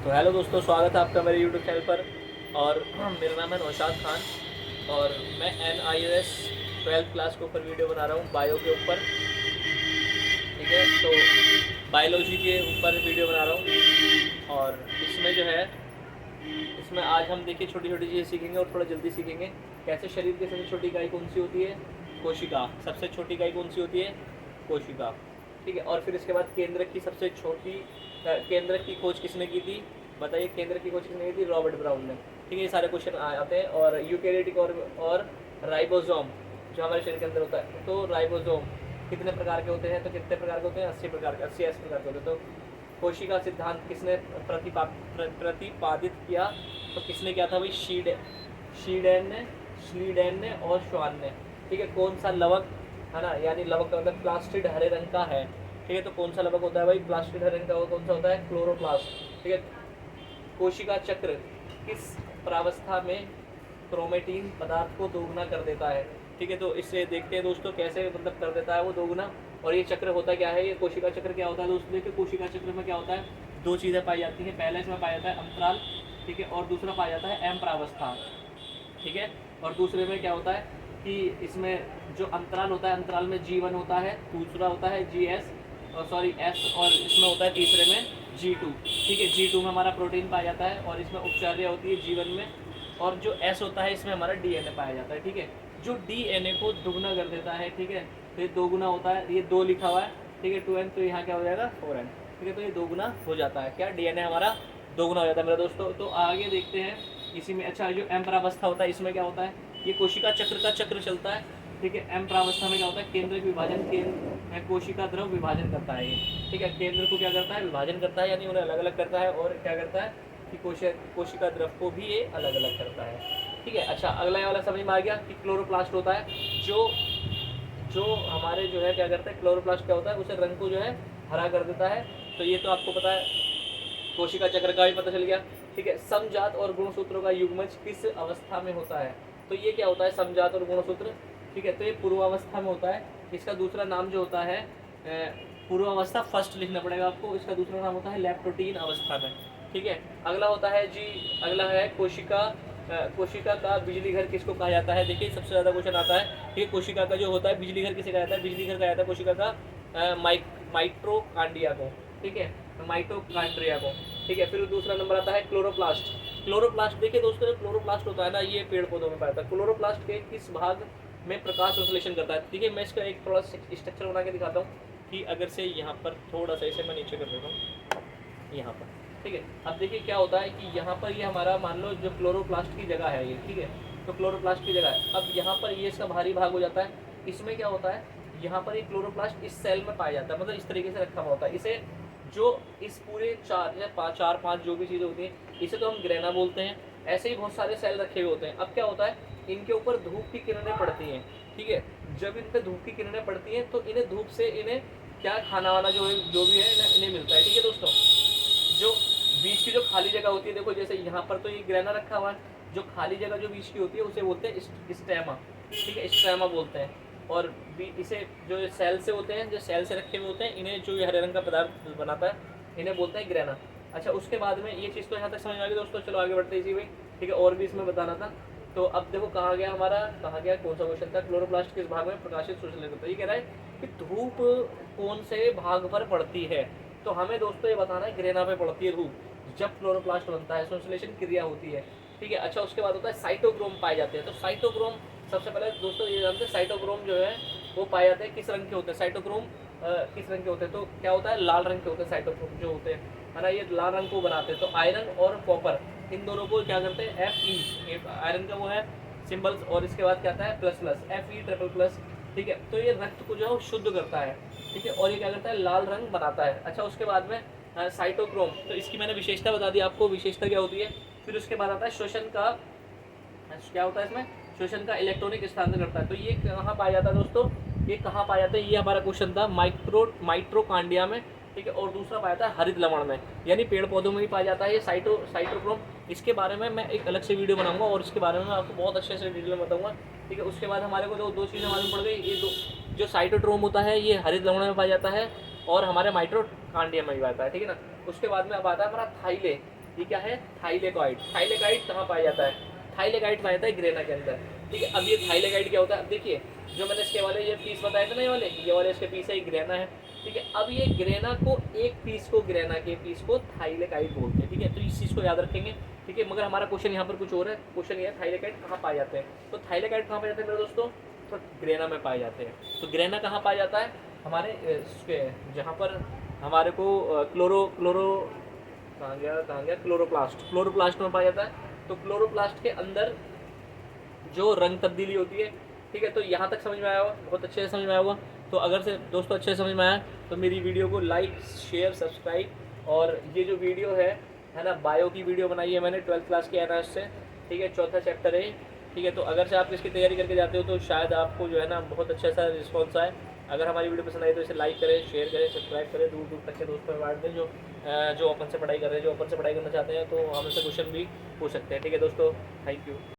तो हेलो दोस्तों, स्वागत है आपका मेरे यूट्यूब चैनल पर। और मेरा नाम है नौशाद खान और मैं NIOS 12th क्लास के ऊपर वीडियो बना रहा हूँ, बायो के ऊपर। ठीक है, तो बायोलॉजी के ऊपर वीडियो बना रहा हूँ। और इसमें जो है, इसमें आज हम देखिए छोटी छोटी चीज़ें सीखेंगे और थोड़ा जल्दी सीखेंगे। कैसे शरीर की सबसे छोटी इकाई कौन सी होती है? कोशिका। सबसे छोटी इकाई कौन सी होती है? कोशिका। ठीक है, और फिर इसके बाद केंद्रक की सबसे छोटी केंद्रक की खोज किसने की थी? बताइए, केंद्रक की खोज किसने की थी? रॉबर्ट ब्राउन ने। ठीक है, ये सारे क्वेश्चन आते हैं। और यूकेरियोटिक और राइबोसोम जो हमारे शरीर के अंदर होता है, तो राइबोसोम कितने प्रकार के होते हैं? तो कितने प्रकार के होते हैं? 80 प्रकार के, 80 प्रकार के होते हैं। तो कोशिका सिद्धांत किसने प्रतिपादित किया? तो किसने किया था भाई? शीडेन ने और श्वान ने। ठीक है, कौन सा लवक है ना, यानी लवक का मतलब प्लास्टिड हरे रंग का है। ठीक है, तो कौन सा लवक होता है भाई? प्लास्टिड हरे रंग का। वो कौन सा होता है? क्लोरोप्लास्ट। ठीक है, कोशिका चक्र किस प्रावस्था में क्रोमेटीन पदार्थ को दोगुना कर देता है? ठीक है, तो इससे देखते हैं दोस्तों कैसे मतलब कर देता है वो दोगुना। और ये चक्र होता क्या है? ये कोशिका चक्र क्या होता है दोस्तों? देखिए, कोशिका चक्र में क्या होता है, दो चीज़ें पाई जाती हैं। पहले इसमें पाया जाता है अंतराल, ठीक है, और दूसरा पाया जाता है एम प्रावस्था। ठीक है, और दूसरे में क्या होता है कि इसमें जो अंतराल होता है, अंतराल में G1 होता है, दूसरा होता है GS S, और इसमें होता है तीसरे में G2। ठीक है, G2 में हमारा प्रोटीन पाया जाता है और इसमें उपचर्या होती है G1 में, और जो S होता है इसमें हमारा DNA पाया जाता है। ठीक है, जो DNA को दुगना कर देता है। ठीक है, तो ये दोगुना होता है, ये 2 लिखा हुआ है। ठीक है, 2n, तो यहाँ क्या हो जाएगा? 4n। ठीक है, तो ये दोगुना हो जाता है। क्या? DNA हमारा दोगुना हो जाता है मेरे दोस्तों। तो आगे देखते हैं इसी में। अच्छा, जो एम प्रावस्था होता है इसमें क्या होता है? ये कोशिका चक्र का चक्र चलता है। ठीक है, एम प्रावस्था में क्या होता है? केंद्रक विभाजन, केंद्र कोशिका द्रव विभाजन करता है ये। ठीक है, केंद्र को क्या करता है? विभाजन करता है, यानी उन्हें अलग अलग करता है। और क्या करता है कि कोशिका द्रव को भी ये अलग अलग करता है। ठीक है, अच्छा, अगला वाला समझ में आ गया कि क्लोरोप्लास्ट होता है जो जो हमारे जो है क्या करता है? क्लोरोप्लास्ट क्या होता है? उसे रंग को जो है हरा कर देता है। तो ये तो आपको पता है, कोशिका चक्र का भी पता चल गया। ठीक है, समजात और गुणसूत्रों का युग्मज किस अवस्था में होता है? तो ये क्या होता है? समजात और गुणसूत्र। ठीक है, तो ये पूर्वावस्था में होता है। इसका दूसरा नाम जो होता है पूर्वावस्था, फर्स्ट लिखना पड़ेगा आपको। इसका दूसरा नाम होता है लैप्टोटीन अवस्था में। ठीक है, अगला होता है जी, अगला है कोशिका का बिजली घर किसको कहा जाता है? देखिए, सबसे ज़्यादा क्वेश्चन आता है कि कोशिका का जो होता है बिजली घर किसे कहा जाता है? बिजली घर कहा जाता है कोशिका का माइट्रोकांडिया को। ठीक है, माइटोकांड्रिया को। ठीक है, फिर दूसरा नंबर आता है क्लोरोप्लास्ट। क्लोरोप्लास्ट देखिए दोस्तों, क्लोरोप्लास्ट होता है ना, ये पेड़ पौधों में पाया जाता है। क्लोरोप्लास्ट के किस भाग में प्रकाश संश्लेषण करता है? ठीक है, मैं इसका एक थोड़ा स्ट्रक्चर बना के दिखाता हूँ कि अगर से यहाँ पर थोड़ा सा इसे मैं नीचे कर देता हूँ, यहाँ पर। ठीक है, अब देखिए क्या होता है कि यहाँ पर ये हमारा मान लो जो क्लोरोप्लास्ट की जगह है ये। ठीक है, तो क्लोरोप्लास्ट की जगह है। अब यहाँ पर ये इसका भारी भाग हो जाता है। इसमें क्या होता है, यहाँ पर ये क्लोरोप्लास्ट इस सेल में पाया जाता है, मतलब इस तरीके से रखा हुआ होता है। इसे जो इस पूरे चार पाँच जो भी चीज़ें होती हैं, इसे तो हम ग्रेना बोलते हैं। ऐसे ही बहुत सारे सेल रखे हुए होते हैं। अब क्या होता है, इनके ऊपर धूप की किरणें पड़ती हैं। ठीक है, जब इन पर धूप की किरणें पड़ती हैं तो इन्हें धूप से इन्हें क्या खाना वाना जो भी है इन्हें मिलता है। ठीक है दोस्तों, जो बीच की जो खाली जगह होती है, देखो जैसे यहाँ पर तो ये ग्रेना रखा हुआ है, जो खाली जगह जो बीच की होती है उसे बोलते हैं स्टेमा। ठीक है, स्टेमा बोलते हैं। और इसे जो सेल से होते हैं, जो सेल से रखे हुए होते हैं, इन्हें जो ये हरे रंग का पदार्थ बनाता है इन्हें बोलते हैं ग्रेना। अच्छा, उसके बाद में ये चीज़ तो यहाँ तक समझ में आ गई दोस्तों। चलो आगे बढ़ते इसी में। ठीक है, और भी इसमें बताना था। तो अब देखो कहाँ गया हमारा, कहाँ गया, कौन सा क्वेश्चन था? क्लोरोप्लास्ट किस भाग में प्रकाशित संश्लेषण करता है? ये कह रहा है कि धूप कौन से भाग पर पड़ती है? तो हमें दोस्तों ये बताना है ग्रेना पे पड़ती है धूप, जब क्लोरोप्लास्ट बनता है, संश्लेषण क्रिया होती है। ठीक है, अच्छा, उसके बाद होता है साइटोक्रोम पाए जाते हैं। तो साइटोक्रोम सबसे पहले दोस्तों ये जानते हैं, साइटोक्रोम जो है वो पाए जाते हैं किस रंग के होते हैं? साइटोक्रोम किस रंग के होते हैं? तो क्या होता है, लाल रंग के होते हैं साइटोक्रोम जो होते हैं, है ना, ये लाल रंग को बनाते हैं। तो आयरन और कॉपर, इन दोनों को क्या करते हैं? Fe, आयरन का वो है सिंबल्स, और इसके बाद क्या आता है? Plus plus, Fe++। ठीक है, तो ये रक्त को जो है वो शुद्ध करता है। ठीक है, और ये क्या करता है? लाल रंग बनाता है। अच्छा, उसके बाद में साइटोक्रोम, तो इसकी मैंने विशेषता बता दी आपको, विशेषता क्या होती है। फिर उसके बाद आता है श्वसन का, क्या होता है इसमें? श्वसन का इलेक्ट्रॉनिक स्थानांतरण करता है। तो ये कहाँ पाया जाता है दोस्तों? ये कहाँ पाया जाता है? ये हमारा क्वेश्चन था माइट्रोकांडिया में। ठीक है, और दूसरा पाया जाता है हरित लवण में, यानी पेड़ पौधों में भी पाया जाता है ये साइटोक्रोम। इसके बारे में मैं एक अलग से वीडियो बनाऊंगा और इसके बारे में मैं आपको बहुत अच्छे से डिटेल में बताऊंगा। ठीक है, उसके बाद हमारे को दो चीज़ें मालूम पड़ गई। ये जो साइटोक्रोम होता है ये हरित लवण में पाया जाता है और हमारे माइट्रोकांडिया में भी पाया जाता है। ठीक है ना। उसके बाद में अब आता है हमारा थाइले। ये क्या है, थाइलेकॉइड। थाइलेकॉइड कहाँ पाया जाता है, थाइलेकॉइड पाया जाता है ग्रेना के अंदर, ठीक है। अब ये थाइलेकॉइड क्या होता है, अब देखिए जो मैंने इसके वाले ये पीस बताए थे ना, ये वाले इसके पीस है, ये ग्रेना है, ठीक है। अब ये ग्रेना को, एक पीस को, ग्रेना के पीस को थाइलेकाइड बोलते हैं, ठीक है। तो इस चीज़ को याद रखेंगे, ठीक है। मगर हमारा क्वेश्चन यहाँ पर कुछ और है, क्वेश्चन ये है थाइलेकाइड कहाँ पाए जाते हैं। तो थाइलेकाइड कहाँ पाए जाते हैं मेरे दोस्तों, तो ग्रेना में पाए जाते हैं। तो ग्रेना कहाँ पाया जाता है, हमारे जहाँ पर हमारे को क्लोरो कहाँ गया क्लोरोप्लास्ट में पाया जाता है। तो क्लोरोप्लास्ट के अंदर जो रंग तब्दीली होती है, ठीक है। तो यहाँ तक समझ में आया होगा, बहुत अच्छे से समझ में आया होगा। तो अगर से दोस्तों अच्छे से समझ में आया तो मेरी वीडियो को लाइक, शेयर, सब्सक्राइब, और ये जो वीडियो है ना, बायो की वीडियो बनाई है मैंने 12th क्लास के एनएस से, ठीक है। चौथा चैप्टर है, ठीक है। तो अगर से आप इसकी तैयारी करके जाते हो तो शायद आपको जो है ना बहुत अच्छा सा रिस्पॉन्स आए। अगर हमारी वीडियो पसंद आई तो इसे लाइक करें, शेयर करें, सब्सक्राइब करें, दूर दूर तक के दोस्तों में बांट दें जो ओपन से पढ़ाई कर रहे हैं, जो ओपन से पढ़ाई करना चाहते हैं तो हमसे क्वेश्चन भी पूछ सकते हैं, ठीक है दोस्तों। Thank you.